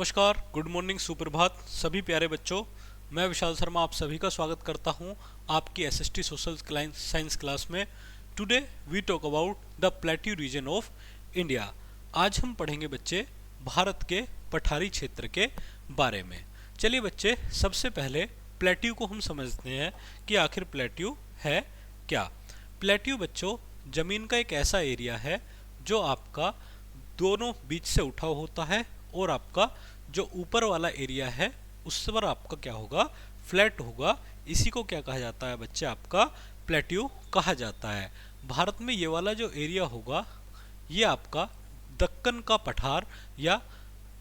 नमस्कार, good morning, सुप्रभात सभी प्यारे बच्चों। मैं विशाल शर्मा आप सभी का स्वागत करता हूं आपकी एसएसटी सोशल साइंस क्लास में। Today we talk about the plateau region of India. आज हम पढ़ेंगे बच्चे भारत के पठारी क्षेत्र के बारे में। चलिए बच्चे, सबसे पहले प्लेट्यू को हम समझते हैं कि आखिर प्लेट्यू है क्या। प्लेट्यू बच्चों जमीन का एक ऐसा एरिया है जो आपका दोनों बीच से उठा होता है और आपका जो ऊपर वाला एरिया है उस पर आपका क्या होगा, फ्लैट होगा। इसी को क्या कहा जाता है बच्चे, आपका प्लेट्यू कहा जाता है। भारत में ये वाला जो एरिया होगा ये आपका दक्कन का पठार या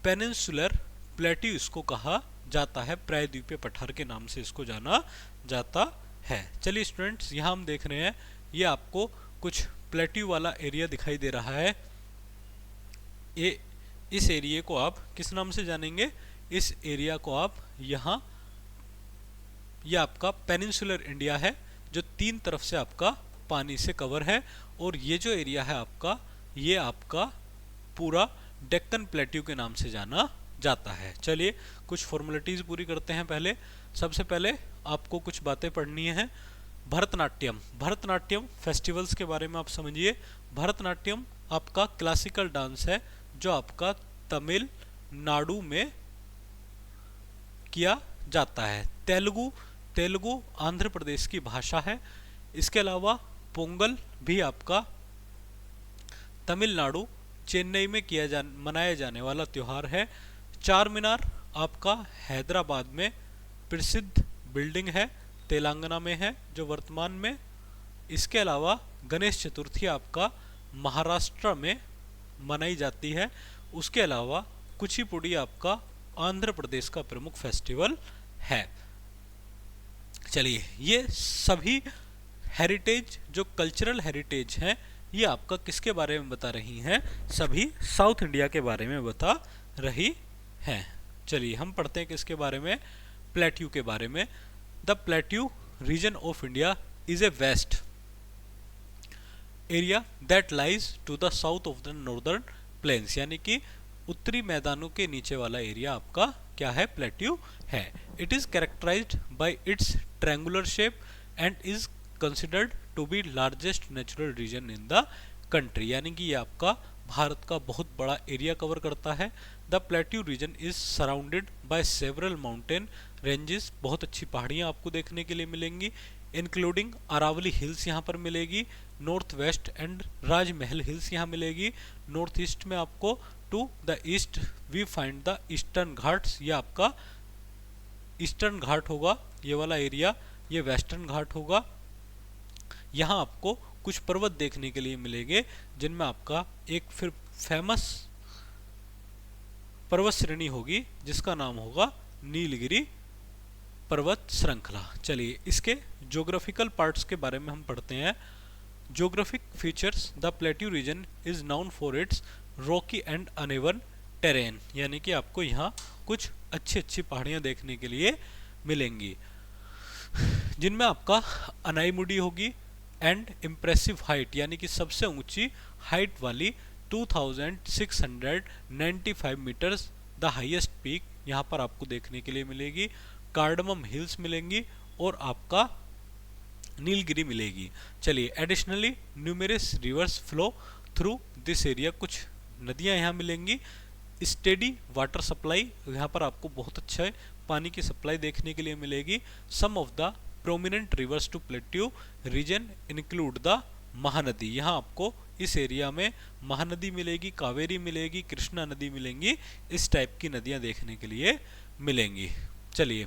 पेनिनसुलर प्लेट्यू इसको कहा जाता है। प्रायद्वीपीय पठार के नाम से इसको जाना जाता है। चलिए स्टूडेंट्स, यहाँ हम देख रहे हैं ये आपको कुछ प्लेट्यू वाला एरिया दिखाई दे रहा है। ये इस एरिया को आप किस नाम से जानेंगे, इस एरिया को आप यहाँ, ये आपका पेनिनसुलर इंडिया है जो तीन तरफ से आपका पानी से कवर है। और ये जो एरिया है आपका, ये आपका पूरा डेक्कन प्लेट्यू के नाम से जाना जाता है। चलिए कुछ फॉर्मेलिटीज पूरी करते हैं। पहले सबसे पहले आपको कुछ बातें पढ़नी है। भरतनाट्यम, भरतनाट्यम फेस्टिवल्स के बारे में आप समझिए। भरतनाट्यम आपका क्लासिकल डांस है जो आपका तमिलनाडु में किया जाता है। तेलुगु आंध्र प्रदेश की भाषा है। इसके अलावा पोंगल भी आपका तमिलनाडु चेन्नई में मनाया जाने वाला त्योहार है। चार मीनार आपका हैदराबाद में प्रसिद्ध बिल्डिंग है, तेलंगाना में है जो वर्तमान में। इसके अलावा गणेश चतुर्थी आपका महाराष्ट्र में मनाई जाती है। उसके अलावा कुचिपुड़ी आपका आंध्र प्रदेश का प्रमुख फेस्टिवल है। चलिए, ये सभी हेरिटेज जो कल्चरल हेरिटेज हैं ये आपका किसके बारे में बता रही हैं, सभी साउथ इंडिया के बारे में बता रही हैं। चलिए हम पढ़ते हैं किसके बारे में, प्लेट्यू के बारे में। The plateau region of India is a vast area that lies to the south of the northern plains, यानी कि उत्तरी मैदानों के नीचे वाला एरिया आपका क्या है, प्लेट्यू है। It is characterised by its triangular shape and is considered to be largest natural region in the country, यानी कि ये आपका भारत का बहुत बड़ा एरिया कवर करता है। The plateau reason is surrounded by several mountain ranges, बहुत अच्छी पहाड़ियाँ आपको देखने के लिए मिलेंगी, इंक्लूडिंग अरावली हिल्स यहाँ पर मिलेगी। North west and Rajmahal hills यहाँ मिलेगी। नॉर्थ ईस्ट में आपको to the east we find the eastern Ghats, ये आपका ईस्टर्न घाट होगा ये वाला एरिया, ये वेस्टर्न घाट होगा। यहाँ आपको कुछ पर्वत देखने के लिए मिलेंगे जिनमें आपका एक फिर फेमस पर्वत श्रेणी होगी जिसका नाम होगा नीलगिरी पर्वत श्रृंखला। चलिए इसके ज्योग्राफिकल पार्ट्स के बारे में हम पढ़ते हैं। Geographic features, the plateau reason is noun for it's Rocky and uneven terrain, यानी कि आपको यहाँ कुछ अच्छी अच्छी पहाड़ियाँ देखने के लिए मिलेंगी जिनमें आपका अनाईमुडी होगी एंड इम्प्रेसिव हाइट, यानी कि सबसे ऊंची हाइट वाली 2695 मीटर्स द हाईएस्ट पीक यहाँ पर आपको देखने के लिए मिलेगी। कार्डमम हिल्स मिलेंगी और आपका नीलगिरी मिलेगी। चलिए, additionally numerous reverse flow through this area, कुछ नदियाँ यहाँ मिलेंगी। स्टेडी वाटर सप्लाई, यहाँ पर आपको बहुत अच्छा पानी की सप्लाई देखने के लिए मिलेगी। Some of the prominent rivers to plateau region include the Mahanadi, यहाँ आपको इस एरिया में महानदी मिलेगी, कावेरी मिलेगी, कृष्णा नदी मिलेंगी, इस टाइप की नदियाँ देखने के लिए मिलेंगी। चलिए,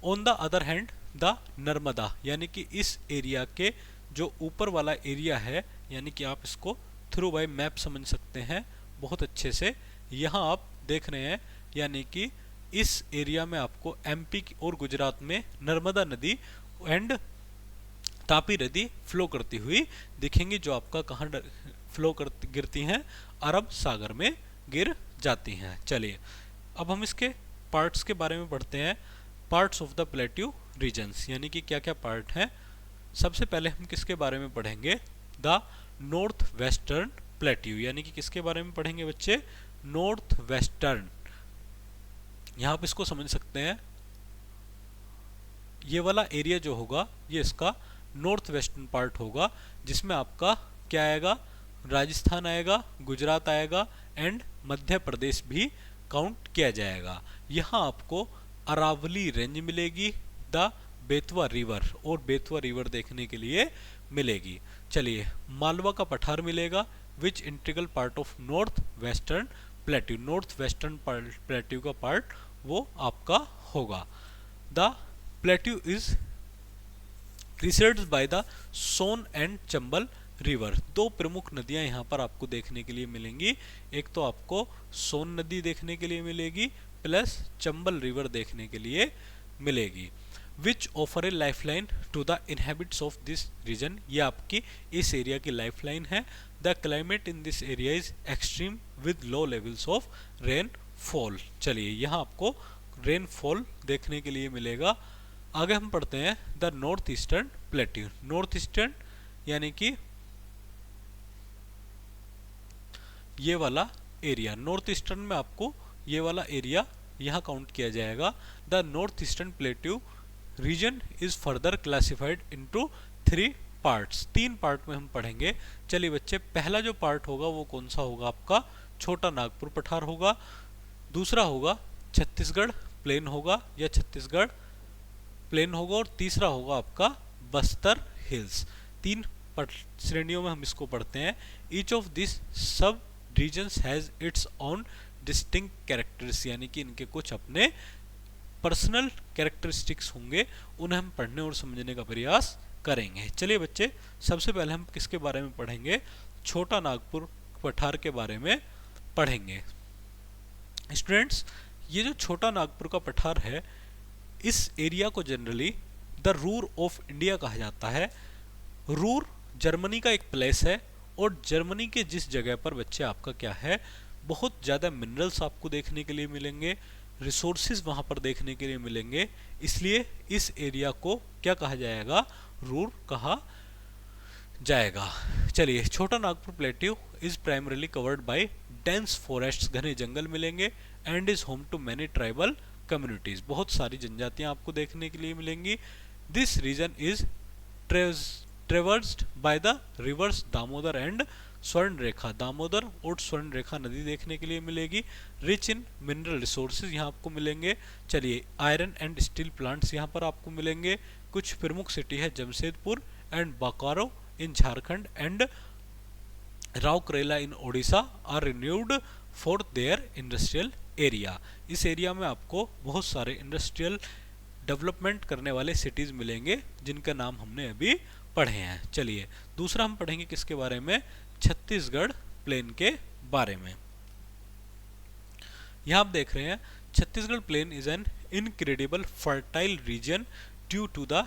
on the other hand the Narmada, यानी कि इस एरिया के जो ऊपर वाला एरिया है, यानी कि आप इसको थ्रू बाय मैप समझ सकते हैं बहुत अच्छे से। यहाँ आप देख रहे हैं यानी कि इस एरिया में आपको एमपी और गुजरात में नर्मदा नदी एंड तापी नदी फ्लो करती हुई दिखेंगी, जो आपका कहाँ फ्लो गिरती हैं, अरब सागर में गिर जाती हैं। चलिए अब हम इसके पार्ट्स के बारे में पढ़ते हैं। Parts of the plateau regions, यानी कि क्या क्या पार्ट हैं। सबसे पहले हम किसके बारे में पढ़ेंगे, द नॉर्थ वेस्टर्न प्लेट्यू, यानी कि किसके बारे में पढ़ेंगे बच्चे, नॉर्थ वेस्टर्न यहाँ आप इसको समझ सकते हैं, ये वाला एरिया जो होगा ये इसका नॉर्थ वेस्टर्न पार्ट होगा, जिसमें आपका क्या आएगा, राजस्थान आएगा, गुजरात आएगा एंड मध्य प्रदेश भी काउंट किया जाएगा। यहाँ आपको अरावली रेंज मिलेगी, द बेतवा रिवर, और बेतवा रिवर देखने के लिए मिलेगी। चलिए, मालवा का पठार मिलेगा, which integral part of north western plateau, north western plateau का पार्ट वो आपका होगा। The plateau is precedes by the Son and Chambal river. दो प्रमुख नदियां यहाँ पर आपको देखने के लिए मिलेंगी, एक तो आपको सोन नदी देखने के लिए मिलेगी प्लस चंबल रिवर देखने के लिए मिलेगी। Which offer a lifeline to the inhabits of this region, ये आपकी इस एरिया की लाइफलाइन है। The climate in this area is extreme with low levels of rainfall. चलिए, यहाँ आपको रेनफॉल देखने के लिए मिलेगा। आगे हम पढ़ते हैं the north eastern plateau. North eastern यानी कि ये वाला एरिया, नॉर्थ ईस्टर्न में आपको ये वाला एरिया यहाँ काउंट किया जाएगा। The north eastern plateau region is further classified into 3 parts. 3 part में हम पढ़ेंगे। चलिए बच्चे, पहला जो पार्ट होगा वो कौन सा होगा, आपका छोटा नागपुर पठार होगा, दूसरा होगा छत्तीसगढ़ प्लेन होगा या छत्तीसगढ़ प्लेन होगा, और तीसरा होगा आपका बस्तर हिल्स। 3 श्रेणियों में हम इसको पढ़ते हैं। Each of this sub regions has its own distinct characters, यानी कि इनके कुछ अपने पर्सनल कैरेक्टरिस्टिक्स होंगे, उन्हें हम पढ़ने और समझने का प्रयास करेंगे। चलिए बच्चे, सबसे पहले हम किसके बारे में पढ़ेंगे, छोटा नागपुर पठार के बारे में पढ़ेंगे। स्टूडेंट्स, ये जो छोटा नागपुर का पठार है, इस एरिया को generally the Ruhr of India कहा जाता है। रूर जर्मनी का एक प्लेस है, और जर्मनी के जिस जगह पर बच्चे आपका क्या है, बहुत ज़्यादा मिनरल्स आपको देखने के लिए मिलेंगे, रिसोर्सेज वहाँ पर देखने के लिए मिलेंगे, इसलिए इस एरिया को क्या कहा जाएगा, रूर कहा जाएगा। चलिए, Chota Nagpur plateau is primarily covered by dense forests, घने जंगल मिलेंगे, and is home to many tribal communities, बहुत सारी जनजातियां आपको देखने के लिए मिलेंगी। This region is traversed by the rivers Damodar and Swarnarekha, Damodar और स्वर्ण रेखा नदी देखने के लिए मिलेगी। रिच इन मिनरल रिसोर्सेज यहाँ आपको मिलेंगे। चलिए, आयरन एंड स्टील प्लांट्स यहाँ पर आपको मिलेंगे। कुछ प्रमुख सिटी है Jamshedpur and Bokaro in Jharkhand and Rourkela in Odisha are renowned for their industrial area. इस एरिया में आपको बहुत सारे इंडस्ट्रियल डेवलपमेंट करने वाले सिटीज मिलेंगे, जिनका नाम हमने अभी पढ़े हैं। चलिए, दूसरा हम पढ़ेंगे किसके बारे में, छत्तीसगढ़ प्लेन के बारे में। यहां आप देख रहे हैं, Chhattisgarh plain is an incredible fertile region due to the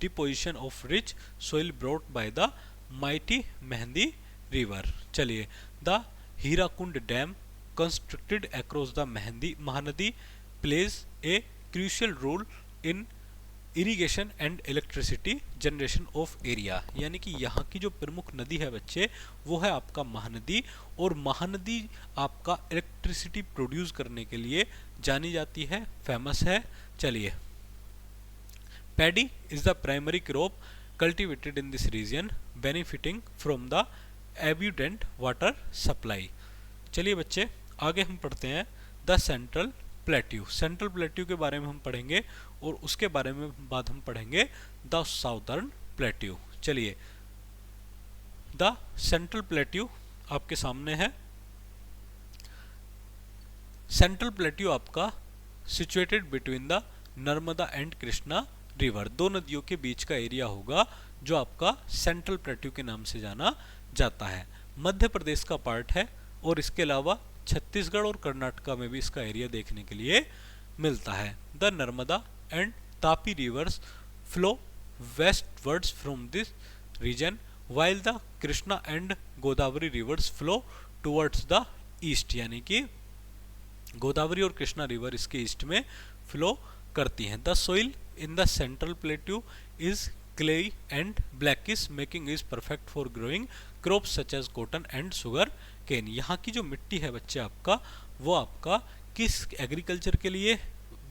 deposition of rich soil brought by the mighty Mahanadi river. चलिए, the Hirakud dam constructed across the Mahanadi plays a crucial role in irrigation and electricity generation of area। यानी कि यहाँ की जो प्रमुख नदी है बच्चे, वो है आपका महानदी, और महानदी आपका इलेक्ट्रिसिटी प्रोड्यूस करने के लिए जानी जाती है, फेमस है। चलिए, paddy is the primary crop cultivated in this region benefiting from the abundant water supply. चलिए बच्चे, आगे हम पढ़ते हैं the central plateau. Central plateau के बारे में हम पढ़ेंगे, और उसके बारे में बाद हम पढ़ेंगे द साउदर्न प्लेट्यू। चलिए, द सेंट्रल प्लेट्यू आपके सामने है। सेंट्रल प्लेट्यू आपका situated between the Narmada and Krishna river, दो नदियों के बीच का एरिया होगा, जो आपका सेंट्रल प्लेट्यू के नाम से जाना जाता है। मध्य प्रदेश का पार्ट है, और इसके अलावा छत्तीसगढ़ और कर्नाटका में भी इसका एरिया देखने के लिए मिलता है। The Narmada and Tapi rivers flow westwards from this region, while the Krishna and Godavari rivers flow towards the east, यानी कि गोदावरी और कृष्णा रिवर इसके ईस्ट में फ्लो करती हैं। The soil in the central plateau is clayey and blackish, making is perfect for growing crops such as cotton and sugarcane. यहाँ की जो मिट्टी है बच्चे आपका, वो आपका किस एग्रीकल्चर के लिए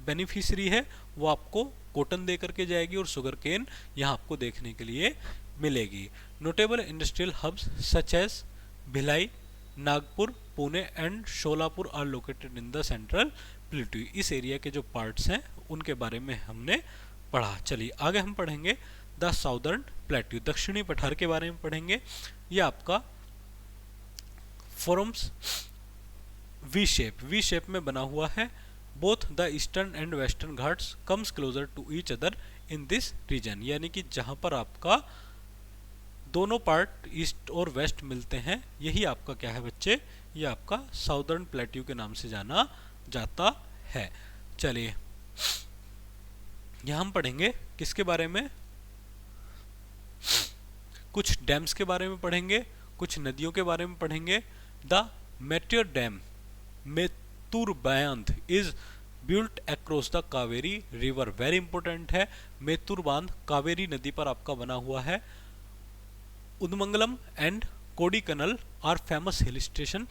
बेनिफिशियरी है वो आपको कॉटन दे करके जाएगी और शुगर केन यहाँ आपको देखने के लिए मिलेगी। Notable industrial hubs such as Bhilai, Nagpur, Pune and Sholapur are located in the central plateau. इस एरिया के जो पार्ट्स हैं उनके बारे में हमने पढ़ा। चलिए आगे हम पढ़ेंगे द साउदर्न प्लेट्यू, दक्षिणी पठार के बारे में पढ़ेंगे। ये आपका फॉर्म्स वी शेप में बना हुआ है। Both the eastern and western Ghats comes closer to each other in this region, यानी कि जहां पर आपका दोनों पार्ट ईस्ट और वेस्ट मिलते हैं, यही आपका क्या है बच्चे, ये आपका साउदर्न प्लेट्यू के नाम से जाना जाता है। चलिए यहां हम पढ़ेंगे किसके बारे में, कुछ डैम्स के बारे में पढ़ेंगे, कुछ नदियों के बारे में पढ़ेंगे। द मेट्योर डैम मेतुर बांध is built across the Kaveri river, very important है। मेतुर बांध कावेरी नदी पर आपका बना हुआ है। Udhagamandalam and Kodaikanal are famous hill station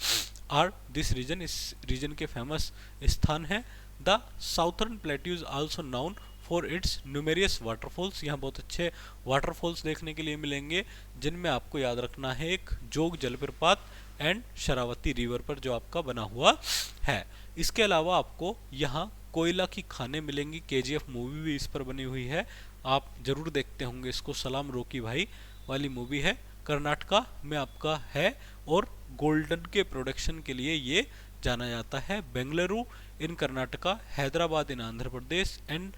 are this region, इस रीजन के फेमस स्थान है। The southern plateau is also known for its numerous waterfalls, यहाँ बहुत अच्छे वाटरफॉल्स देखने के लिए मिलेंगे, जिनमें आपको याद रखना है एक जोग जलप्रपात एंड शरावती रिवर पर जो आपका बना हुआ है। इसके अलावा आपको यहाँ कोयला की खानें मिलेंगी। केजीएफ मूवी भी इस पर बनी हुई है, आप जरूर देखते होंगे इसको, सलाम रोकी भाई वाली मूवी है, कर्नाटका में आपका है और गोल्डन के प्रोडक्शन के लिए ये जाना जाता है। Bengaluru in Karnataka, Hyderabad in Andhra Pradesh and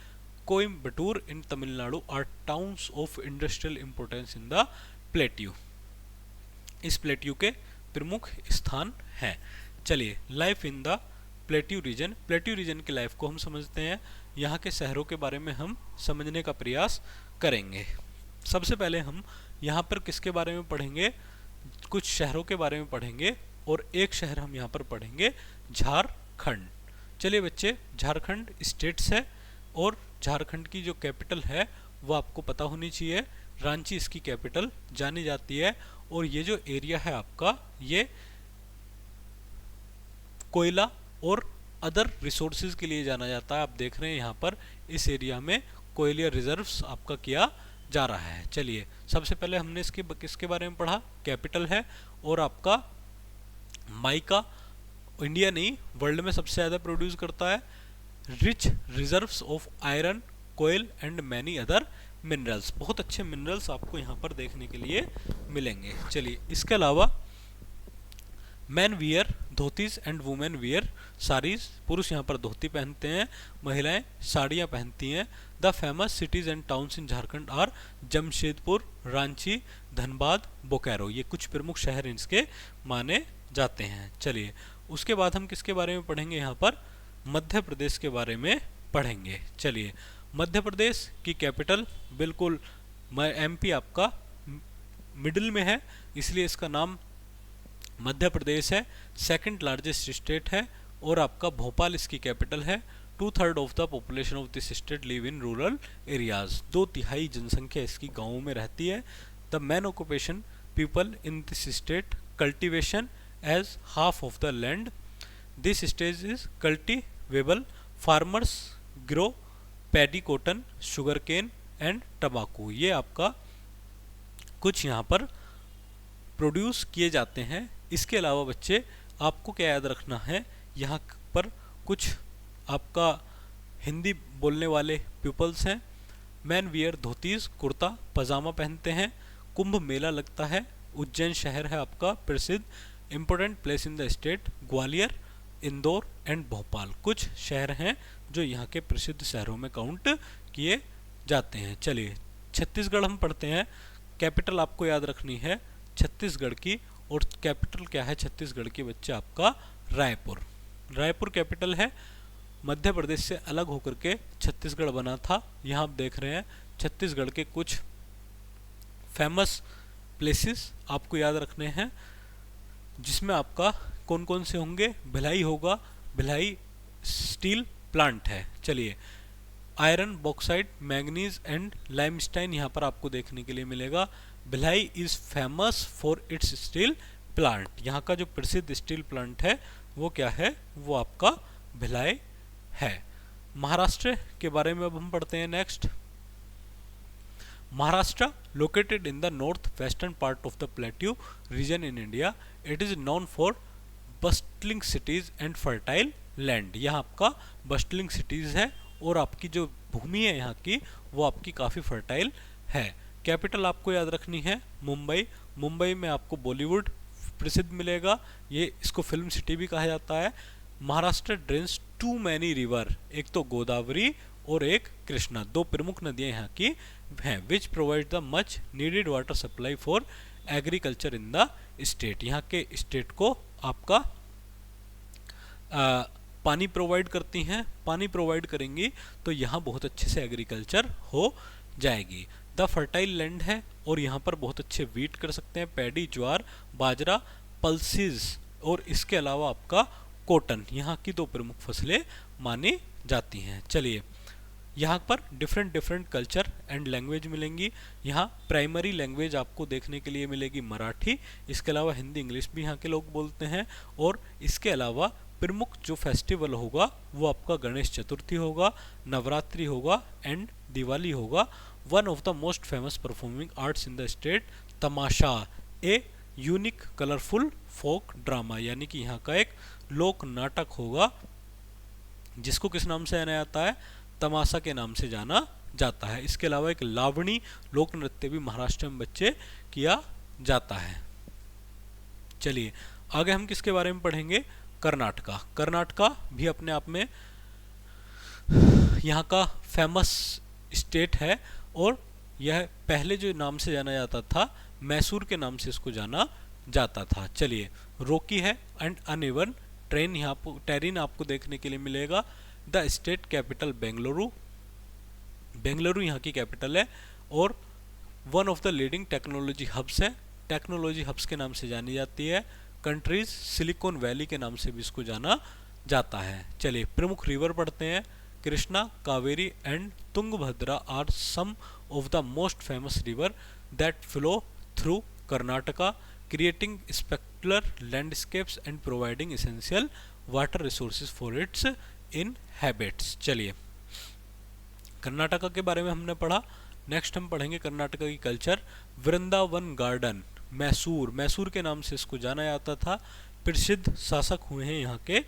Coimbatore in Tamil Nadu are towns of industrial importance in the plateau, इस प्लेट्यू के प्रमुख स्थान हैं। चलिए life in the plateau region, plateau region की लाइफ को हम समझते हैं। यहाँ के शहरों के बारे में हम समझने का प्रयास करेंगे। सबसे पहले हम यहाँ पर किसके बारे में पढ़ेंगे, कुछ शहरों के बारे में पढ़ेंगे और एक शहर हम यहाँ पर पढ़ेंगे झारखंड। चलिए बच्चे, झारखंड स्टेट्स है और झारखंड की जो कैपिटल है वो आपको पता होनी चाहिए, रांची इसकी कैपिटल जानी जाती है। और ये जो एरिया है आपका, ये कोयला और अदर रिसोर्सेज के लिए जाना जाता है। आप देख रहे हैं यहाँ पर इस एरिया में कोयला रिजर्व्स आपका किया जा रहा है। चलिए सबसे पहले हमने किसके बारे में पढ़ा, कैपिटल है और आपका माइका इंडिया नहीं वर्ल्ड में सबसे ज़्यादा प्रोड्यूस करता है। Rich reserves of iron, coal and many other minerals, बहुत अच्छे मिनरल्स आपको यहाँ पर देखने के लिए मिलेंगे। चलिए इसके अलावा man wear dhotis and women wear saris, पुरुष यहाँ पर धोती पहनते हैं, महिलाएं साड़ियाँ पहनती हैं। The famous cities and towns in Jharkhand are Jamshedpur, Ranchi, Dhanbad, Bokaro, ये कुछ प्रमुख शहर इसके माने जाते हैं। चलिए उसके बाद हम किसके बारे में पढ़ेंगे, यहाँ पर मध्य प्रदेश के बारे में पढ़ेंगे। चलिए मध्य प्रदेश की कैपिटल बिल्कुल एमपी आपका मिडिल में है, इसलिए इसका नाम मध्य प्रदेश है। सेकंड लार्जेस्ट स्टेट है और आपका भोपाल इसकी कैपिटल है। 2/3 of the population of this state live in rural areas, 2/3 जनसंख्या इसकी गाँवों में रहती है। The main occupation people in this state cultivation as half of the land, this state is cultivable, farmers grow paddy, cotton, sugar cane and tobacco, ये आपका कुछ यहाँ पर प्रोड्यूस किए जाते हैं। इसके अलावा बच्चे आपको क्या याद रखना है, यहाँ पर कुछ आपका हिंदी बोलने वाले पीपल्स हैं। मैन वियर धोतीज, कुर्ता पजामा पहनते हैं। कुंभ मेला लगता है, उज्जैन शहर है आपका प्रसिद्ध। Important place in the state Gwalior, Indore and Bhopal, कुछ शहर हैं जो यहाँ के प्रसिद्ध शहरों में काउंट किए जाते हैं। चलिए छत्तीसगढ़ हम पढ़ते हैं। कैपिटल आपको याद रखनी है छत्तीसगढ़ की, और कैपिटल क्या है छत्तीसगढ़ की बच्चे, आपका रायपुर, रायपुर कैपिटल है। मध्य प्रदेश से अलग होकर के छत्तीसगढ़ बना था। यहाँ आप देख रहे हैं छत्तीसगढ़ के कुछ फेमस प्लेसेस आपको याद रखने हैं, जिसमें आपका कौन कौन से होंगे, भिलाई होगा, भिलाई स्टील प्लांट है। चलिए आयरन, बॉक्साइट, मैंगनीज एंड लाइमस्टाइन यहाँ पर आपको देखने के लिए मिलेगा। Bhilai is famous for its steel plant, यहाँ का जो प्रसिद्ध स्टील प्लांट है वो क्या है, वो आपका भिलाई है। महाराष्ट्र के बारे में अब हम पढ़ते हैं next. Maharashtra, located in the northwestern part of the plateau region in India, it is known for bustling cities and fertile land। यहाँ आपका bustling cities है और आपकी जो भूमि है यहाँ की वो आपकी काफ़ी फर्टाइल है। कैपिटल आपको याद रखनी है मुंबई। मुंबई में आपको बॉलीवुड प्रसिद्ध मिलेगा, ये इसको फिल्म सिटी भी कहा जाता है। Maharashtra drains to many river, एक तो गोदावरी और एक कृष्णा, दो प्रमुख नदियां यहाँ की हैं, which provide the much needed water supply for agriculture in the state. यहाँ के स्टेट को आपका पानी प्रोवाइड करती हैं, पानी प्रोवाइड करेंगी तो यहाँ बहुत अच्छे से एग्रीकल्चर हो जाएगी। द फर्टाइल लैंड है और यहाँ पर बहुत अच्छे वीट कर सकते हैं, पैडी, ज्वार, बाजरा, पल्सीज और इसके अलावा आपका कॉटन, यहाँ की दो प्रमुख फसलें मानी जाती हैं। चलिए, यहाँ पर different different culture and language मिलेंगी। यहाँ प्राइमरी लैंग्वेज आपको देखने के लिए मिलेगी मराठी, इसके अलावा हिंदी, इंग्लिश भी यहाँ के लोग बोलते हैं। और इसके अलावा प्रमुख जो फेस्टिवल होगा वो आपका गणेश चतुर्थी होगा, नवरात्रि होगा एंड दिवाली होगा। One of the most famous performing arts in the state, Tamasha, a unique colourful folk drama, यानी कि यहाँ का एक लोक नाटक होगा जिसको किस नाम से जाना जाता है, तमाशा के नाम से जाना जाता है। इसके अलावा एक लावणी लोक नृत्य भी महाराष्ट्र में बच्चे किया जाता है। चलिए आगे हम किसके बारे में पढ़ेंगे, कर्नाटका। कर्नाटका भी अपने आप में यहाँ का फेमस स्टेट है और यह पहले जो नाम से जाना जाता था मैसूर के नाम से इसको जाना जाता था। चलिए, रोकी है एंड अनइवन ट्रेन यहाँ टेरिन आपको देखने के लिए मिलेगा। The state capital Bengaluru, Bengaluru यहाँ की कैपिटल है और one of the leading technology hubs है, टेक्नोलॉजी हब्स के नाम से जानी जाती है। कंट्रीज सिलिकॉन वैली के नाम से भी इसको जाना जाता है। चलिए प्रमुख रिवर पढ़ते हैं। Krishna, Kaveri and Tungabhadra are some of the most famous river that flow through Karnataka, creating spectacular landscapes and providing essential water resources for its inhabits. चलिए, कर्नाटका के बारे में हमने पढ़ा। नेक्स्ट हम पढ़ेंगे कर्नाटका की कल्चर। वृंदावन गार्डन, मैसूर, मैसूर के नाम से इसको जाना जाता था। प्रसिद्ध शासक हुए हैं यहाँ के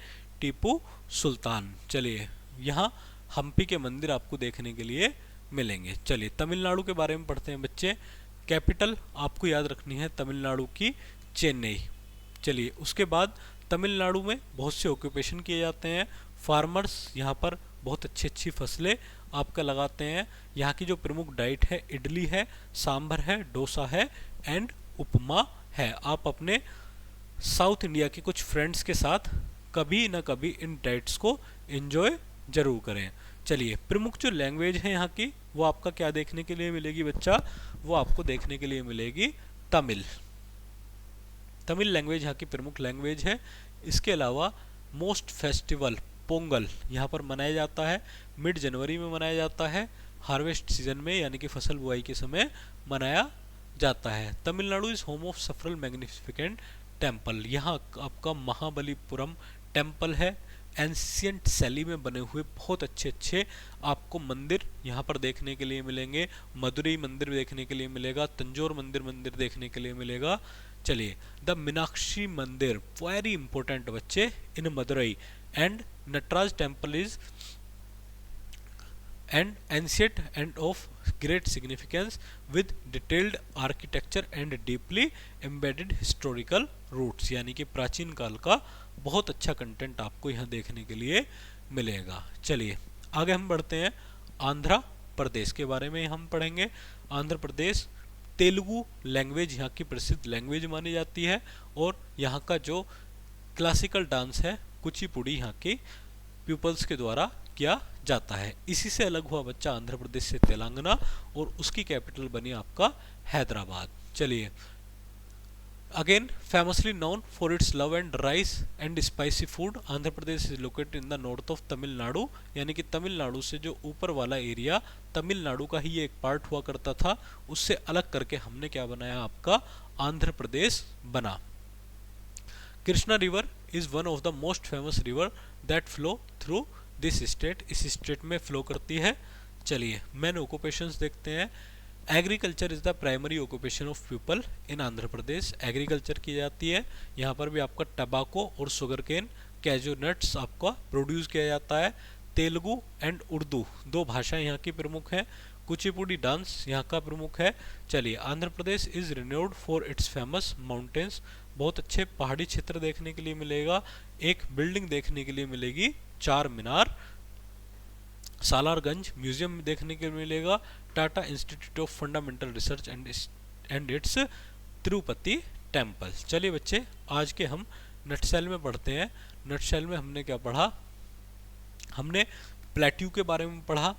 टीपू सुल्तान। चलिए, यहाँ हम्पी के मंदिर आपको देखने के लिए मिलेंगे। चलिए तमिलनाडु के बारे में पढ़ते हैं बच्चे। कैपिटल आपको याद रखनी है तमिलनाडु की चेन्नई। चलिए उसके बाद तमिलनाडु में बहुत से ऑक्यूपेशन किए जाते हैं। फार्मर्स यहाँ पर बहुत अच्छी अच्छी फसलें आपका लगाते हैं। यहाँ की जो प्रमुख डाइट है इडली है, सांभर है, डोसा है एंड उपमा है। आप अपने साउथ इंडिया के कुछ फ्रेंड्स के साथ कभी ना कभी इन डाइट्स को एंजॉय जरूर करें। चलिए, प्रमुख जो लैंग्वेज है यहाँ की वो आपका क्या देखने के लिए मिलेगी बच्चा, वो आपको देखने के लिए मिलेगी तमिल। तमिल लैंग्वेज यहाँ की प्रमुख लैंग्वेज है। इसके अलावा मोस्ट फेस्टिवल पोंगल यहाँ पर मनाया जाता है, मिड जनवरी में मनाया जाता है, हार्वेस्ट सीजन में यानी कि फसल बुआई के समय मनाया जाता है। Tamil Nadu is home of several magnificent temple, यहाँ आपका महाबलीपुरम टेम्पल है। एंशियंट शैली में बने हुए बहुत अच्छे अच्छे आपको मंदिर यहाँ पर देखने के लिए मिलेंगे। मदुरई मंदिर देखने के लिए मिलेगा, तंजौर मंदिर देखने के लिए मिलेगा। चलिए, द मीनाक्षी मंदिर वेरी इंपॉर्टेंट बच्चे in Madurai and Nataraja temple is and ancient and of great significance with detailed architecture and deeply embedded historical roots, यानी कि प्राचीन काल का बहुत अच्छा कंटेंट आपको यहाँ देखने के लिए मिलेगा। चलिए आगे हम बढ़ते हैं। आंध्र प्रदेश के बारे में हम पढ़ेंगे। आंध्र प्रदेश तेलुगु लैंग्वेज यहाँ की प्रसिद्ध लैंग्वेज मानी जाती है और यहाँ का जो क्लासिकल डांस है कुचिपुड़ी यहाँ की पीपल्स के द्वारा किया जाता है। इसी से अलग हुआ बच्चा आंध्र प्रदेश से तेलंगाना और उसकी कैपिटल बनी आपका हैदराबाद। चलिए, again famously known for its love and rice and spicy food, Andhra Pradesh is located in the north of Tamil Nadu, यानी कि तमिलनाडु से जो ऊपर वाला एरिया तमिलनाडु का ही एक पार्ट हुआ करता था, उससे अलग करके हमने क्या बनाया, आपका आंध्र प्रदेश बना। Krishna river is one of the most famous river that flow through this state इस स्टेट में फ्लो करती है। चलिए मेन ऑक्यूपेशंस देखते हैं। Agriculture is the primary occupation of people in Andhra Pradesh. Agriculture की जाती है, यहाँ पर भी आपका टबाको और शुगर केन कैजू नट्स आपका प्रोड्यूस किया जाता है। तेलुगु एंड उर्दू दो भाषाएं यहाँ की प्रमुख हैं। कुचिपुड़ी डांस यहाँ का प्रमुख है। चलिए Andhra Pradesh is renowned for its famous mountains. बहुत अच्छे पहाड़ी क्षेत्र देखने के लिए मिलेगा। एक बिल्डिंग देखने के लिए मिलेगी, चार मीनार। सालारगंज म्यूजियम देखने के लिए मिलेगा। Tata institute of fundamental research and it's Tirupati temple. चलिए बच्चे आज के हम नटशेल में पढ़ते हैं। नटशेल में हमने क्या पढ़ा? हमने प्लेट्यू के बारे में पढ़ा।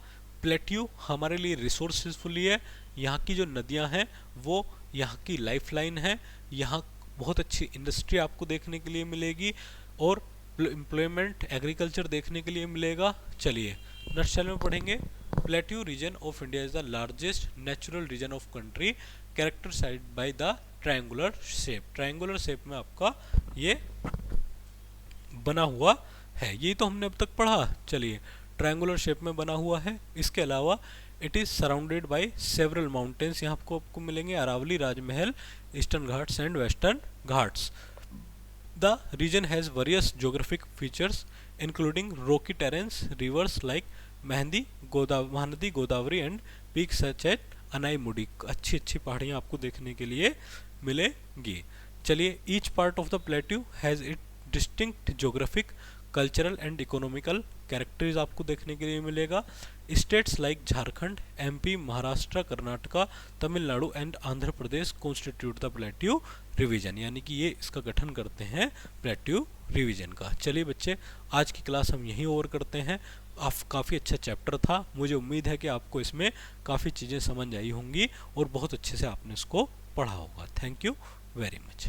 प्लेट्यू हमारे लिए रिसोर्सफुली है। यहाँ की जो नदियाँ हैं वो यहाँ की लाइफलाइन है। यहाँ बहुत अच्छी इंडस्ट्री आपको देखने के लिए मिलेगी और एम्प्लॉयमेंट एग्रीकल्चर देखने के लिए मिलेगा। चलिए नटशेल में पढ़ेंगे। Plateau region of India is the largest natural region of country characterised by the triangular shape. Triangular shape में आपका ये बना हुआ है। यही तो हमने अब तक पढ़ा। चलिए ट्रायंगुलर शेप में बना हुआ है। इसके अलावा it is surrounded by several mountains. यहाँ आपको मिलेंगे Aravalli, Rajmahal, Eastern Ghats and western Ghats. The region has various geographic features including rocky terrains, rivers like Mahanadi, Godavari and peaks such as Anaimudi. अच्छी अच्छी पहाड़ियाँ आपको देखने के लिए मिलेगी। चलिए each part of the plateau has its distinct geographic, cultural and economical characters आपको देखने के लिए मिलेगा। States like Jharkhand, MP, Maharashtra, Karnataka, Tamil Nadu and Andhra Pradesh constitute the plateau revision, यानी कि ये इसका गठन करते हैं प्लेट्यू रिवीजन का। चलिए बच्चे आज की क्लास हम यहीं ओवर करते हैं। काफ़ी अच्छा चैप्टर था। मुझे उम्मीद है कि आपको इसमें काफ़ी चीज़ें समझ आई होंगी और बहुत अच्छे से आपने इसको पढ़ा होगा। Thank you very much.